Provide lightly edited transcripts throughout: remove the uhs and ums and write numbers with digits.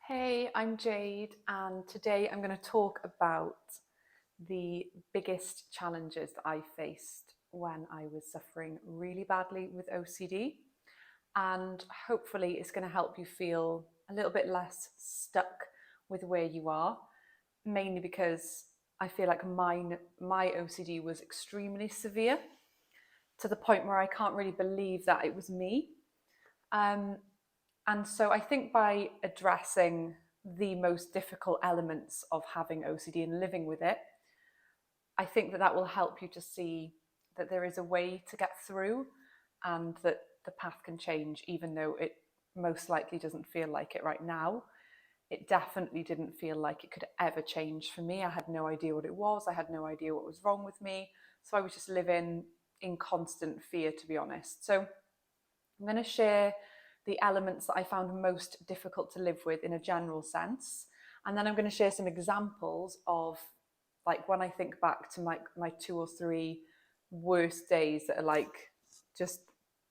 Hey, I'm Jade, and today I'm going to talk about the biggest challenges that I faced when I was suffering really badly with OCD. And hopefully, it's going to help you feel a little bit less stuck with where you are, mainly because I feel like my OCD was extremely severe to the point where I can't really believe that it was me. Um, and so I think by addressing the most difficult elements of having OCD and living with it, I think that that will help you to see that there is a way to get through and that the path can change, even though it most likely doesn't feel like it right now. It definitely didn't feel like it could ever change for me. I had no idea what it was, I had no idea what was wrong with me. So I was just living in constant fear, to be honest. So I'm going to share the elements that I found most difficult to live with in a general sense. And then I'm going to share some examples of, like, when I think back to my two or three worst days that are like just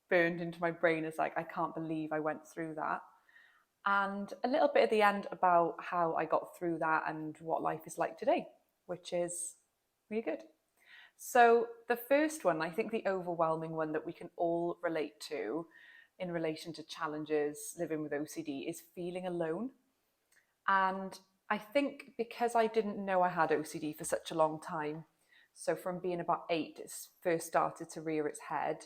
burned into my brain as like, I can't believe I went through that. And a little bit at the end about how I got through that and what life is like today, which is really good. So, the first one, I think the overwhelming one that we can all relate to in relation to challenges living with OCD is feeling alone. And I think because I didn't know I had OCD for such a long time, so from being about 8, it first started to rear its head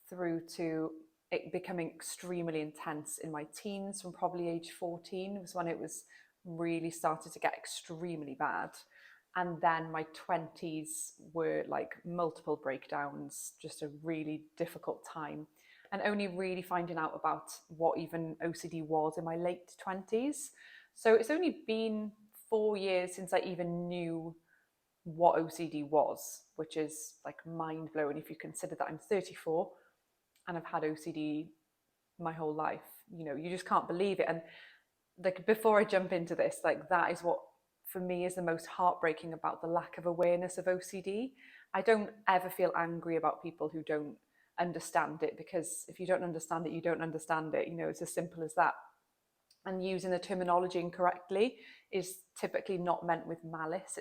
through to it becoming extremely intense in my teens. From probably age 14 was when it was really started to get extremely bad. And then my 20s were like multiple breakdowns, just a really difficult time. And only really finding out about what even OCD was in my late 20s. So it's only been 4 years since I even knew what OCD was, which is like mind blowing if you consider that I'm 34 and I've had OCD my whole life. You know, you just can't believe it. And like before I jump into this, like that is what for me is the most heartbreaking about the lack of awareness of OCD. I don't ever feel angry about people who don't understand it, because if you don't understand it, you don't understand it. You know, it's as simple as that. And using the terminology incorrectly is typically not meant with malice.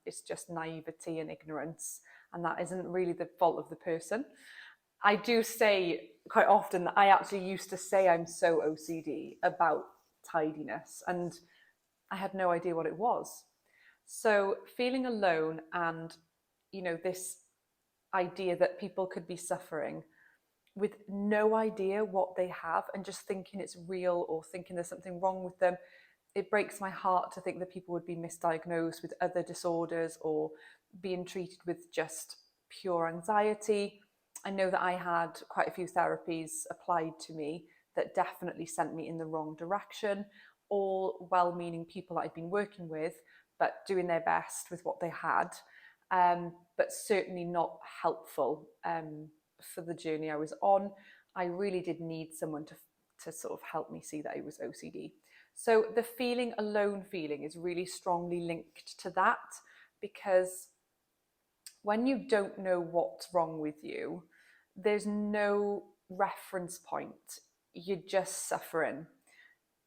It's just naivety and ignorance, and that isn't really the fault of the person. I do say quite often that I actually used to say I'm so OCD about tidiness, and I had no idea what it was. So feeling alone and, this idea that people could be suffering with no idea what they have and just thinking it's real or thinking there's something wrong with them. It breaks my heart to think that people would be misdiagnosed with other disorders or being treated with just pure anxiety. I know that I had quite a few therapies applied to me that definitely sent me in the wrong direction. All well meaning people that I'd been working with, but doing their best with what they had, but certainly not helpful for the journey I was on. I really did need someone to sort of help me see that it was OCD. So the feeling alone feeling is really strongly linked to that, because when you don't know what's wrong with you, there's no reference point. You're just suffering.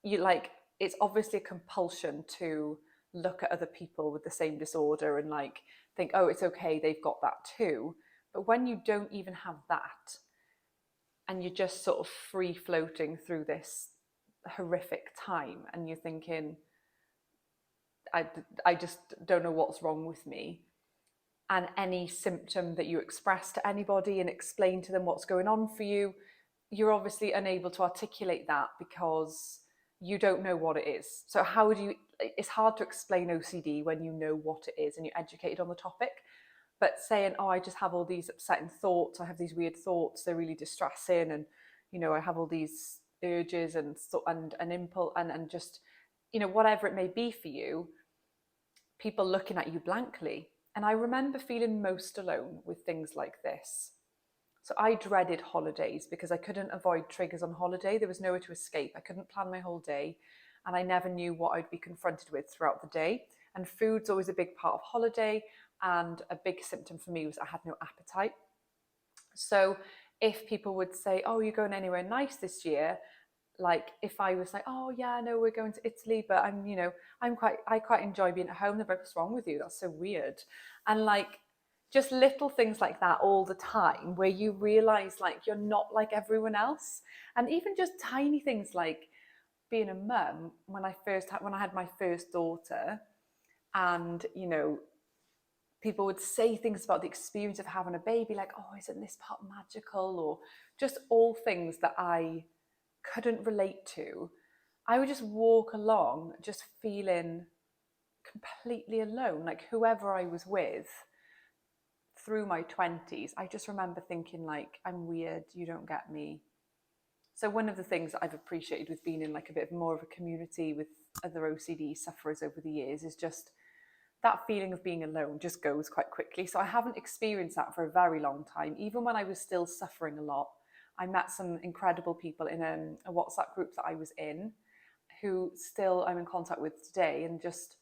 You like it's obviously a compulsion to look at other people with the same disorder and like think, oh, it's okay, they've got that too. But when you don't even have that and you're just sort of free floating through this horrific time and you're thinking, I, I just don't know what's wrong with me. And any symptom that you express to anybody and explain to them what's going on for you, you're obviously unable to articulate that because you don't know what it is. So how do you, it's hard to explain OCD when you know what it is and you're educated on the topic. But saying, oh, I just have all these upsetting thoughts, I have these weird thoughts, they're really distressing, and I have all these urges and impulse and just whatever it may be for you, people looking at you blankly. And I remember feeling most alone with things like this. So I dreaded holidays because I couldn't avoid triggers on holiday. There was nowhere to escape. I couldn't plan my whole day, and I never knew what I'd be confronted with throughout the day. And food's always a big part of holiday. And a big symptom for me was I had no appetite. So if people would say, oh, you're going anywhere nice this year? like if I was like, oh yeah, no, we're going to Italy, but I quite enjoy being at home. They're like, what's wrong with you? That's so weird. And like just little things like that all the time where you realize like you're not like everyone else. And even just tiny things like being a mum, when I had my first daughter, and people would say things about the experience of having a baby, like, oh, isn't this part magical? Or just all things that I couldn't relate to. I would just walk along just feeling completely alone. Like whoever I was with through my 20s, I just remember thinking like, I'm weird, you don't get me. So one of the things that I've appreciated with being in like a bit more of a community with other OCD sufferers over the years is just that feeling of being alone just goes quite quickly. So I haven't experienced that for a very long time. Even when I was still suffering a lot, I met some incredible people in a WhatsApp group that I was in, who still I'm in contact with today, and just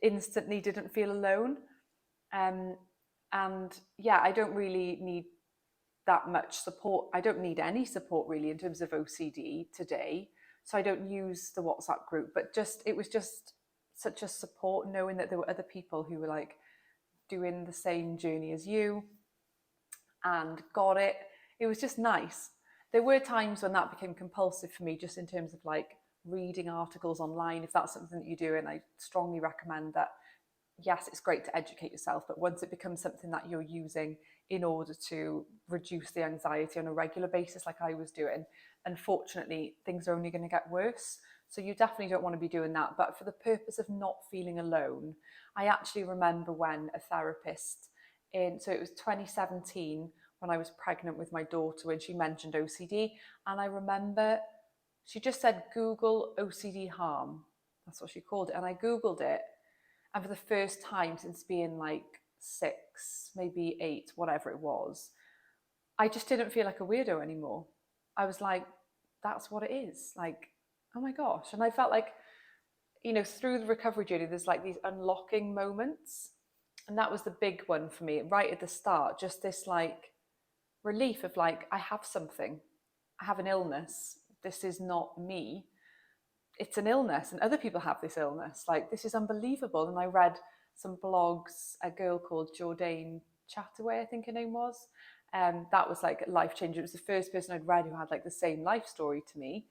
instantly didn't feel alone. Um, and yeah, I don't really need that much support. I don't need any support really in terms of OCD today. So I don't use the WhatsApp group, but just it was just such a support knowing that there were other people who were like doing the same journey as you and got it. It was just nice. There were times when that became compulsive for me, just in terms of like reading articles online. If that's something that you do, and I strongly recommend that, yes, it's great to educate yourself, but once it becomes something that you're using in order to reduce the anxiety on a regular basis, like I was doing, unfortunately, things are only going to get worse. So you definitely don't want to be doing that. But for the purpose of not feeling alone, I actually remember when a therapist so it was 2017 when I was pregnant with my daughter, when she mentioned OCD. And I remember she just said, Google OCD harm. That's what she called it. And I Googled it. And for the first time since being like 6, maybe 8, whatever it was, I just didn't feel like a weirdo anymore. I was like, that's what it is. Like, oh my gosh. And I felt like, through the recovery journey, there's like these unlocking moments. And that was the big one for me right at the start. Just this like relief of like, I have something, I have an illness. This is not me. It's an illness, and other people have this illness. Like, this is unbelievable. And I read some blogs, a girl called Jade Chataway, I think her name was. That was like life changing. It was the first person I'd read who had like the same life story to me.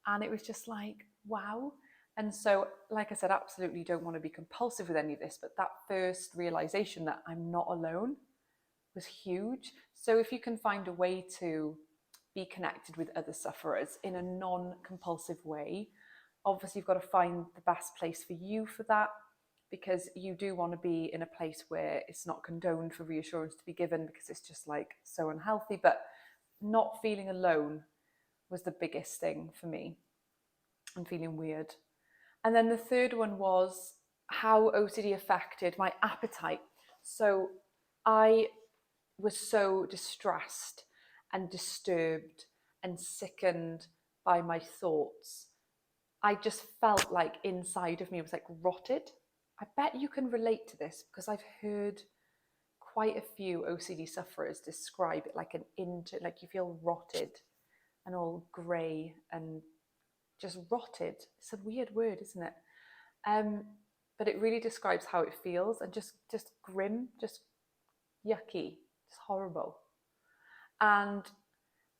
And it was just like, wow. And so, like I said, absolutely don't want to be compulsive with any of this, but that first realization that I'm not alone was huge. So if you can find a way to be connected with other sufferers in a non-compulsive way, obviously you've got to find the best place for you for that, because you do want to be in a place where it's not condoned for reassurance to be given, because it's just like so unhealthy. But not feeling alone was the biggest thing for me, and feeling weird. And then the third one was how OCD affected my appetite. So I was so distressed and disturbed and sickened by my thoughts. I just felt like inside of me was like rotted. I bet you can relate to this, because I've heard quite a few OCD sufferers describe it like like you feel rotted and all grey and just rotted. It's a weird word, isn't it? Um, but it really describes how it feels, and just grim, just yucky, just horrible. And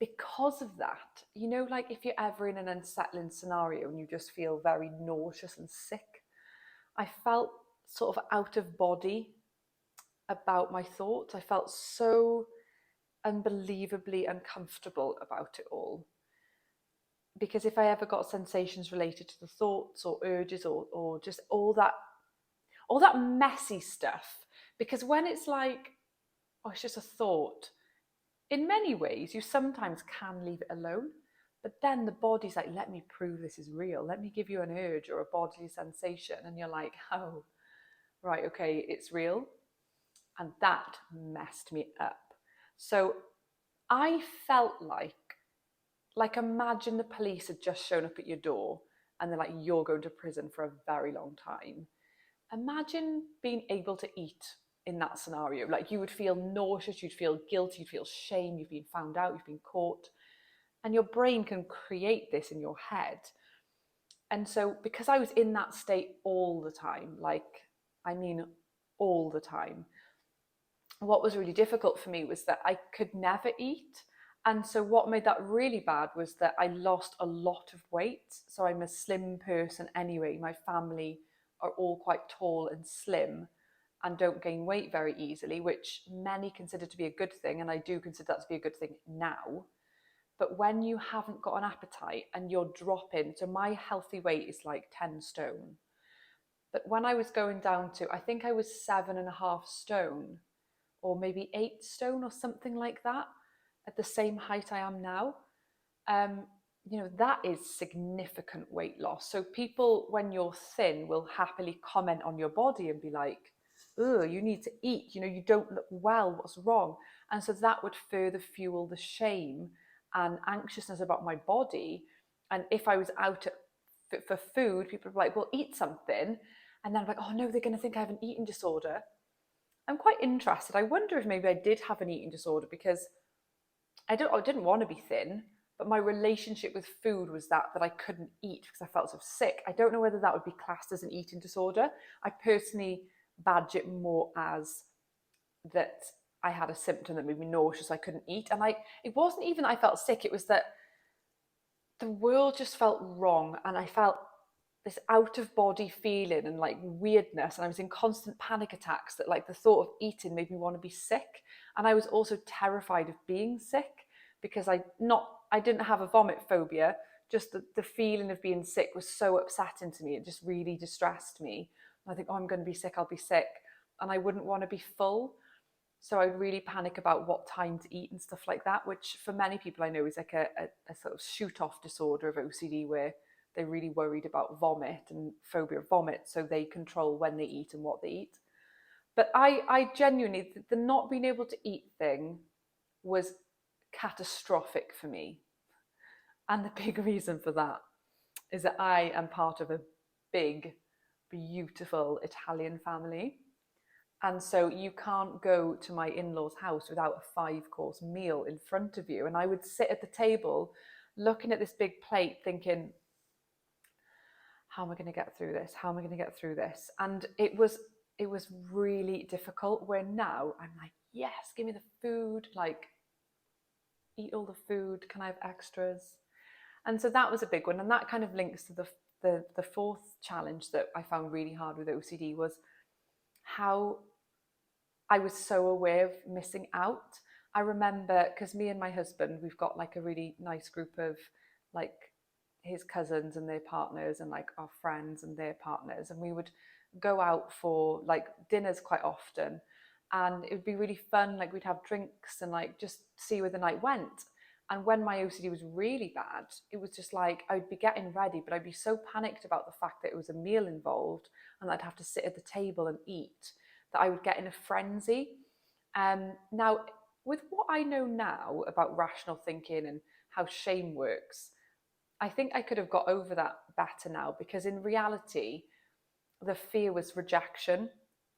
because of that, like if you're ever in an unsettling scenario and you just feel very nauseous and sick, I felt sort of out of body about my thoughts. I felt so unbelievably uncomfortable about it all. Because if I ever got sensations related to the thoughts or urges or just all that messy stuff, because when it's like, oh, it's just a thought, in many ways, you sometimes can leave it alone, but then the body's like, let me prove this is real. Let me give you an urge or a bodily sensation. And you're like, oh, right, okay, it's real. And that messed me up. So I felt like imagine the police had just shown up at your door and they're like, you're going to prison for a very long time. Imagine being able to eat in that scenario. Like, you would feel nauseous, you'd feel guilty, you'd feel shame, you've been found out, you've been caught. And your brain can create this in your head. And so, because I was in that state all the time, I mean, all the time, what was really difficult for me was that I could never eat. And so, what made that really bad was that I lost a lot of weight. So, I'm a slim person anyway. My family are all quite tall and slim and don't gain weight very easily, which many consider to be a good thing. And I do consider that to be a good thing now. But when you haven't got an appetite and you're dropping, so my healthy weight is like 10 stone. But when I was going down to, I think I was 7.5 stone, or maybe 8 stone or something like that, at the same height I am now. Um, that is significant weight loss. So people, when you're thin, will happily comment on your body and be like, oh, you need to eat, you don't look well, what's wrong? And so that would further fuel the shame and anxiousness about my body. And if I was out for food, people would be like, well, eat something. And then I'm like, oh no, they're going to think I have an eating disorder. I'm quite interested. I wonder if maybe I did have an eating disorder because I didn't want to be thin, but my relationship with food was that I couldn't eat because I felt so sick. I don't know whether that would be classed as an eating disorder. I personally badge it more as that I had a symptom that made me nauseous. I couldn't eat, and it wasn't even that I felt sick. It was that the world just felt wrong, and I felt this out of body feeling and like weirdness, and I was in constant panic attacks that like the thought of eating made me want to be sick. And I was also terrified of being sick because I didn't have a vomit phobia, just the feeling of being sick was so upsetting to me. It just really distressed me. I think, oh, I'm going to be sick, I'll be sick, and I wouldn't want to be full. So I'd really panic about what time to eat and stuff like that, which for many people I know is like a sort of shoot off disorder of OCD, where they're really worried about vomit and phobia of vomit, so they control when they eat and what they eat. But I genuinely, the not being able to eat thing was catastrophic for me. And the big reason for that is that I am part of a big, beautiful Italian family. And so you can't go to my in-laws' house without a 5-course meal in front of you. And I would sit at the table looking at this big plate thinking, how am I going to get through this? How am I going to get through this? And it was really difficult, where now I'm like, yes, give me the food, like eat all the food. Can I have extras? And so that was a big one. And that kind of links to the fourth challenge that I found really hard with OCD, was how I was so aware of missing out. I remember, because me and my husband, we've got like a really nice group of like his cousins and their partners, and like our friends and their partners, and we would go out for like dinners quite often, and it would be really fun. Like we'd have drinks and like just see where the night went. And when my OCD was really bad, it was just like I would be getting ready, but I'd be so panicked about the fact that it was a meal involved and I'd have to sit at the table and eat, that I would get in a frenzy. Now, with what I know now about rational thinking and how shame works, I think I could have got over that better now, because in reality, the fear was rejection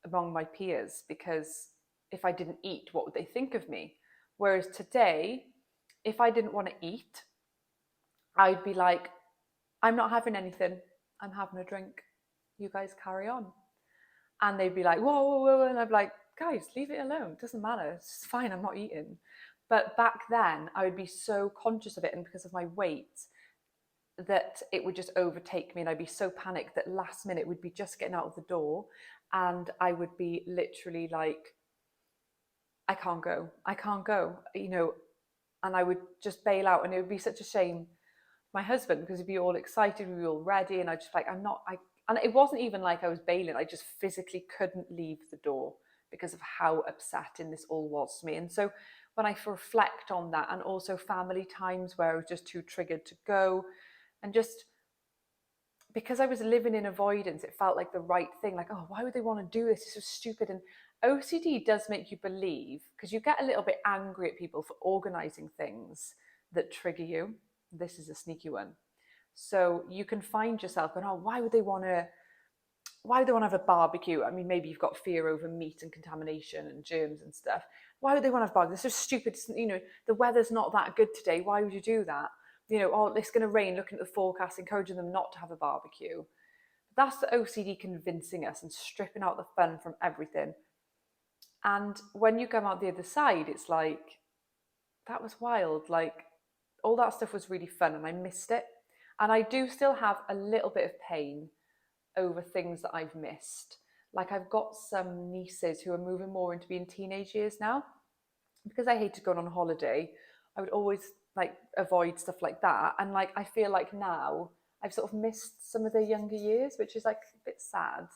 among my peers, because if I didn't eat, what would they think of me? Whereas today, if I didn't want to eat, I'd be like, I'm not having anything, I'm having a drink. You guys carry on. And they'd be like, whoa, whoa, whoa. And I'd be like, guys, leave it alone. It doesn't matter. It's fine. I'm not eating. But back then, I would be so conscious of it. And because of my weight, that it would just overtake me. And I'd be so panicked that last minute we'd be just getting out of the door. And I would be literally like, I can't go. I can't go. And I would just bail out. And it would be such a shame. My husband, because he'd be all excited, we'd be all ready. And I just like, and it wasn't even like I was bailing. I just physically couldn't leave the door because of how upsetting this all was to me. And so when I reflect on that, and also family times where I was just too triggered to go, and just because I was living in avoidance, it felt like the right thing. Like, oh, why would they want to do this? It's so stupid. And OCD does make you believe, because you get a little bit angry at people for organizing things that trigger you. This is a sneaky one. So you can find yourself going, oh, why would they want to why do they want to have a barbecue? I mean, maybe you've got fear over meat and contamination and germs and stuff. Why would they want to have a barbecue? It's so stupid. The weather's not that good today. Why would you do that? Oh, it's going to rain, looking at the forecast, encouraging them not to have a barbecue. That's the OCD convincing us and stripping out the fun from everything. And when you come out the other side, it's like, that was wild. Like, all that stuff was really fun and I missed it. And I do still have a little bit of pain over things that I've missed. Like, I've got some nieces who are moving more into being teenage years now. Because I hated going on holiday, I would always like avoid stuff like that. And like, I feel like now I've sort of missed some of their younger years, which is like a bit sad.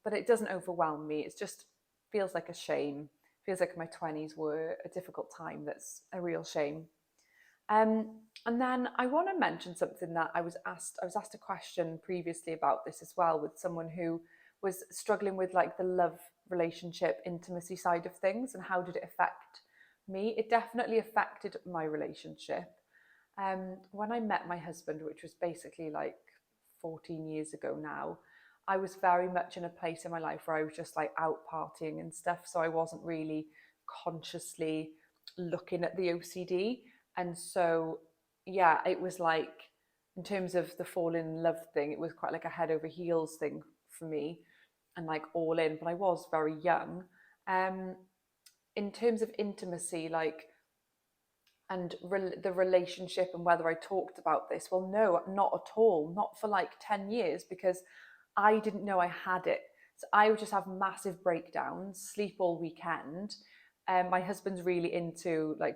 But it doesn't overwhelm me. It just feels like a shame. Feels like my 20s were a difficult time. That's a real shame. And then I want to mention something that I was asked. I was asked a question previously about this as well, with someone who was struggling with like the love relationship intimacy side of things, and how did it affect me? It definitely affected my relationship. When I met my husband, which was basically like 14 years ago now, I was very much in a place in my life where I was just like out partying and stuff. So I wasn't really consciously looking at the OCD. And so, yeah, it was like, in terms of the fall in love thing, it was quite like a head over heels thing for me, and like all in, but I was very young. Um, in terms of intimacy, like, and the relationship and whether I talked about this, well, no, not at all. Not for like 10 years, because I didn't know I had it. So I would just have massive breakdowns, sleep all weekend. My husband's really into like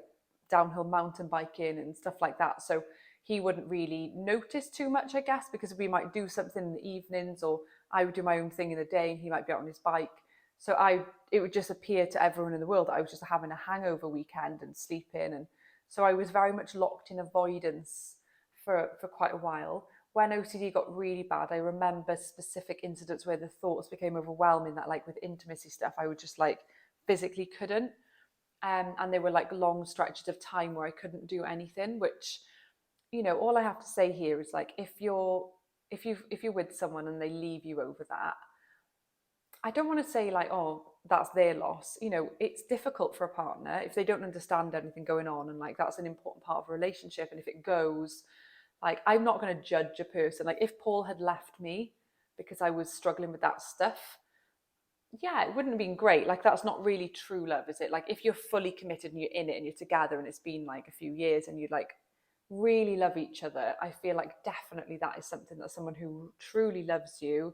downhill mountain biking and stuff like that. So he wouldn't really notice too much, I guess, because we might do something in the evenings, or I would do my own thing in the day and he might be out on his bike. So it would just appear to everyone in the world that I was just having a hangover weekend and sleeping. And so I was very much locked in avoidance for quite a while. When OCD got really bad, I remember specific incidents where the thoughts became overwhelming, that like with intimacy stuff, I would just like physically couldn't. And there were like long stretches of time where I couldn't do anything, which, all I have to say here is like, if you're with someone and they leave you over that, I don't want to say like, oh, that's their loss. It's difficult for a partner if they don't understand anything going on, and like that's an important part of a relationship. And if it goes, like, I'm not going to judge a person. Like, if Paul had left me because I was struggling with that stuff, yeah, it wouldn't have been great. Like, that's not really true love, is it? Like, if you're fully committed and you're in it and you're together and it's been like a few years and you like really love each other, I feel like definitely that is something that someone who truly loves you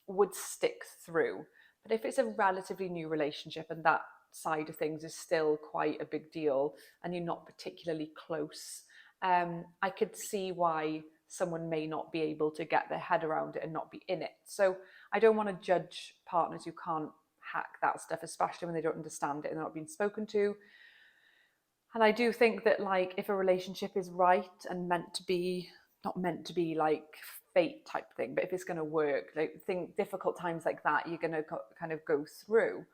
would stick through. But if it's a relatively new relationship and that side of things is still quite a big deal and you're not particularly close, I could see why someone may not be able to get their head around it and not be in it. So I don't want to judge partners who can't hack that stuff, especially when they don't understand it and they're not being spoken to. And I do think that, like, if a relationship is right and meant to be, not meant to be like fate type thing, but if it's going to work, like, think difficult times like that, you're going to kind of go through.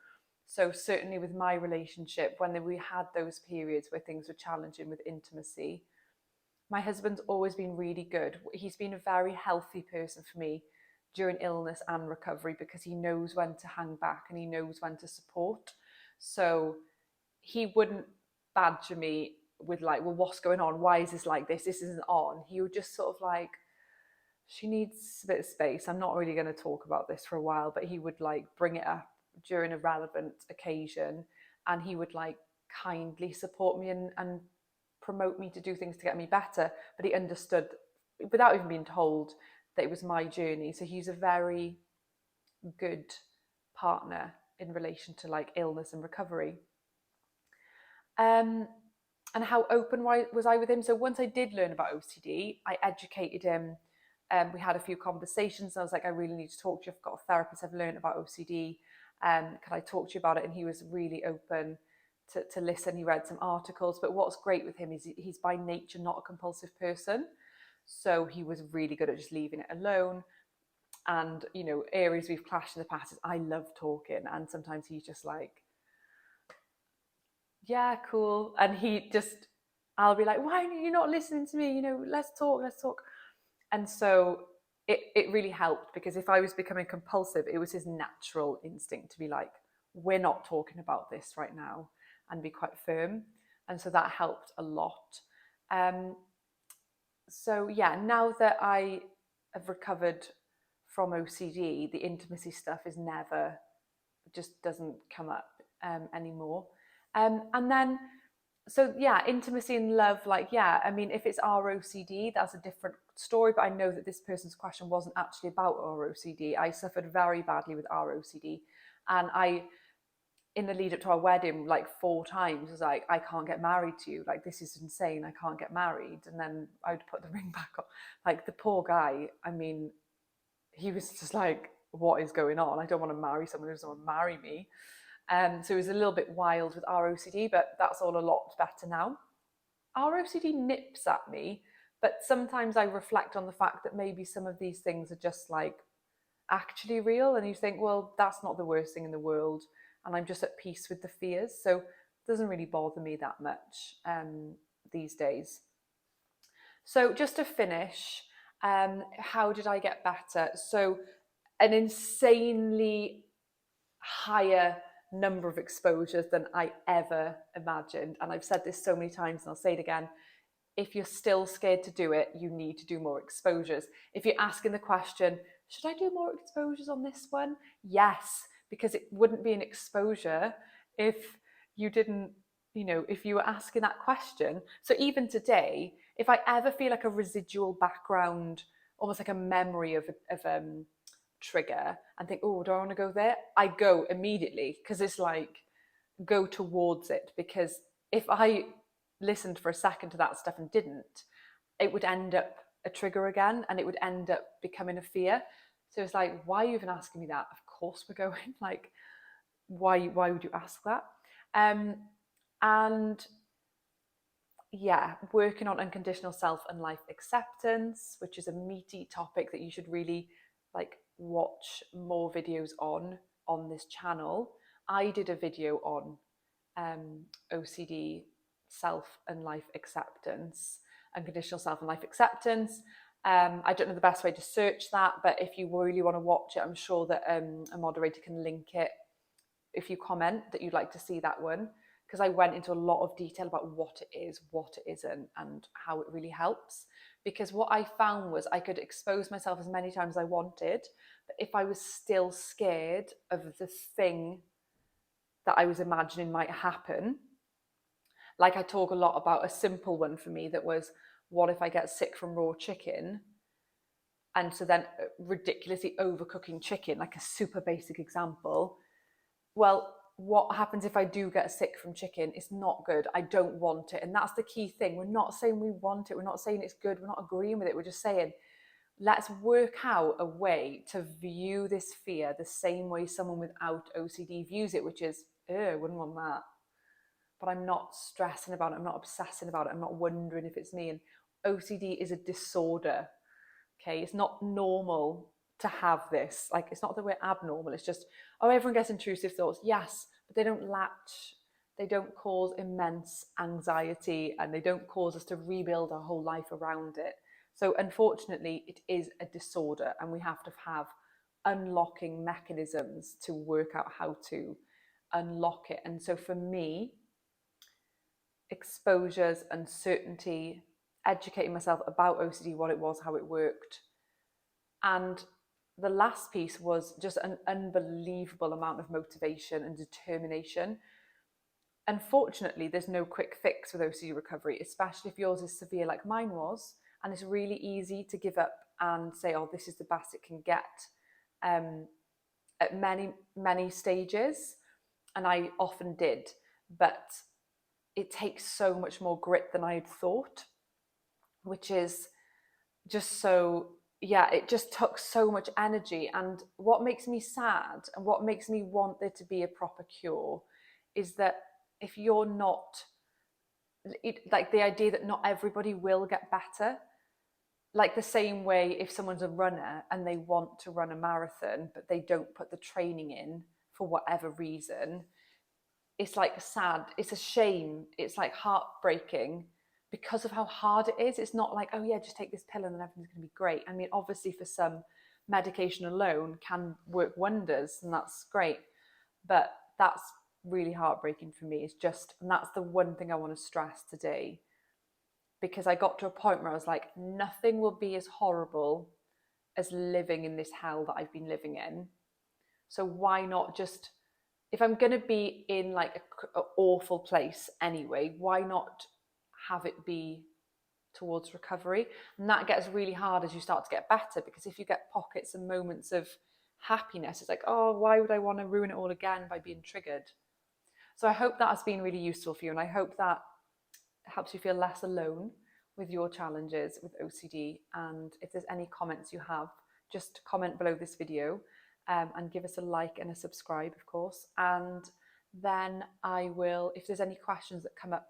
So certainly with my relationship, when we had those periods where things were challenging with intimacy, my husband's always been really good. He's been a very healthy person for me during illness and recovery, because he knows when to hang back and he knows when to support. So he wouldn't badger me with like, well, what's going on? Why is this like this? This isn't on. He would just sort of like, she needs a bit of space. I'm not really going to talk about this for a while, but he would like bring it up during a relevant occasion, and he would like kindly support me and promote me to do things to get me better. But he understood without even being told that it was my journey. So he's a very good partner in relation to like illness and recovery. And how open was I with him? So once I did learn about OCD, I educated him. We had a few conversations, and I was like, I really need to talk to you. I've got a therapist. I've learned about OCD. Can I talk to you about it? And he was really open to listen. He read some articles. But what's great with him is he's by nature not a compulsive person. So he was really good at just leaving it alone. And, areas we've clashed in the past is I love talking. And sometimes he's just like, yeah, cool. And I'll be like, why are you not listening to me? Let's talk. And so it really helped, because if I was becoming compulsive, it was his natural instinct to be like, we're not talking about this right now, and be quite firm. And so that helped a lot. So yeah, now that I have recovered from OCD, the intimacy stuff is never, just doesn't come up anymore. And then, so yeah, intimacy and love, like, yeah, I mean, if it's ROCD, that's a different story, but I know that this person's question wasn't actually about ROCD. I suffered very badly with ROCD, and I, in the lead up to our wedding, like 4 times was like, I can't get married to you, like this is insane, I can't get married. And then I'd put the ring back on. Like, the poor guy, I mean, he was just like, what is going on? I don't want to marry someone who doesn't want to marry me. So it was a little bit wild with ROCD, but that's all a lot better now. ROCD nips at me, but sometimes I reflect on the fact that maybe some of these things are just like actually real, and you think, well, that's not the worst thing in the world, and I'm just at peace with the fears. So it doesn't really bother me that much these days. So just to finish, how did I get better? So an insanely higher number of exposures than I ever imagined. And I've said this so many times, and I'll say it again. If you're still scared to do it, you need to do more exposures. If you're asking the question, should I do more exposures on this one? Yes, because it wouldn't be an exposure if you didn't, if you were asking that question. So even today, if I ever feel like a residual background, almost like a memory of trigger, and think, oh, do I want to go there? I go immediately, because it's like, go towards it. Because if I listened for a second to that stuff and didn't, it would end up a trigger again, and it would end up becoming a fear. So it's like, why are you even asking me that? Of course we're going. Like, why would you ask that? And yeah, working on unconditional self and life acceptance, which is a meaty topic that you should really like watch more videos on this channel. I did a video on OCD self and life acceptance, unconditional self and life acceptance. I don't know the best way to search that, but if you really want to watch it, I'm sure that a moderator can link it if you comment that you'd like to see that one, because I went into a lot of detail about what it is, what it isn't, and how it really helps. Because what I found was I could expose myself as many times as I wanted, but if I was still scared of the thing that I was imagining might happen, like I talk a lot about a simple one for me that was, what if I get sick from raw chicken? And so then ridiculously overcooking chicken, like a super basic example. Well, what happens if I do get sick from chicken? It's not good. I don't want it. And that's the key thing. We're not saying we want it. We're not saying it's good. We're not agreeing with it. We're just saying, let's work out a way to view this fear the same way someone without OCD views it, which is, I wouldn't want that. But I'm not stressing about it. I'm not obsessing about it. I'm not wondering if it's me. And OCD is a disorder. Okay, it's not normal to have this. Like, it's not that we're abnormal. It's just, oh, everyone gets intrusive thoughts. Yes, but they don't latch. They don't cause immense anxiety, and they don't cause us to rebuild our whole life around it. So unfortunately, it is a disorder, and we have to have unlocking mechanisms to work out how to unlock it. And so for me, exposures, uncertainty, educating myself about OCD, what it was, how it worked. And the last piece was just an unbelievable amount of motivation and determination. Unfortunately, there's no quick fix with OCD recovery, especially if yours is severe like mine was. And it's really easy to give up and say, oh, this is the best it can get at many, many stages. And I often did. But it takes so much more grit than I had thought, which is just so, yeah, it just took so much energy. And what makes me sad and what makes me want there to be a proper cure is that if you're not, like the idea that not everybody will get better, like the same way if someone's a runner and they want to run a marathon, but they don't put the training in for whatever reason, it's like sad, it's a shame, it's like heartbreaking because of how hard it is, it's not like, oh yeah, just take this pill and then everything's going to be great. I mean, obviously for some, medication alone can work wonders, and that's great. But that's really heartbreaking for me. It's just, and that's the one thing I want to stress today, because I got to a point where I was like, nothing will be as horrible as living in this hell that I've been living in. So why not just, if I'm going to be in like an awful place anyway, why not have it be towards recovery? And that gets really hard as you start to get better, because if you get pockets and moments of happiness, it's like, oh, why would I want to ruin it all again by being triggered? So I hope that has been really useful for you, and I hope that helps you feel less alone with your challenges with OCD. And if there's any comments you have, just comment below this video, and give us a like and a subscribe, of course. And then I will, if there's any questions that come up,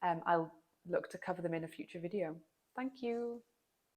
I'll look to cover them in a future video. Thank you.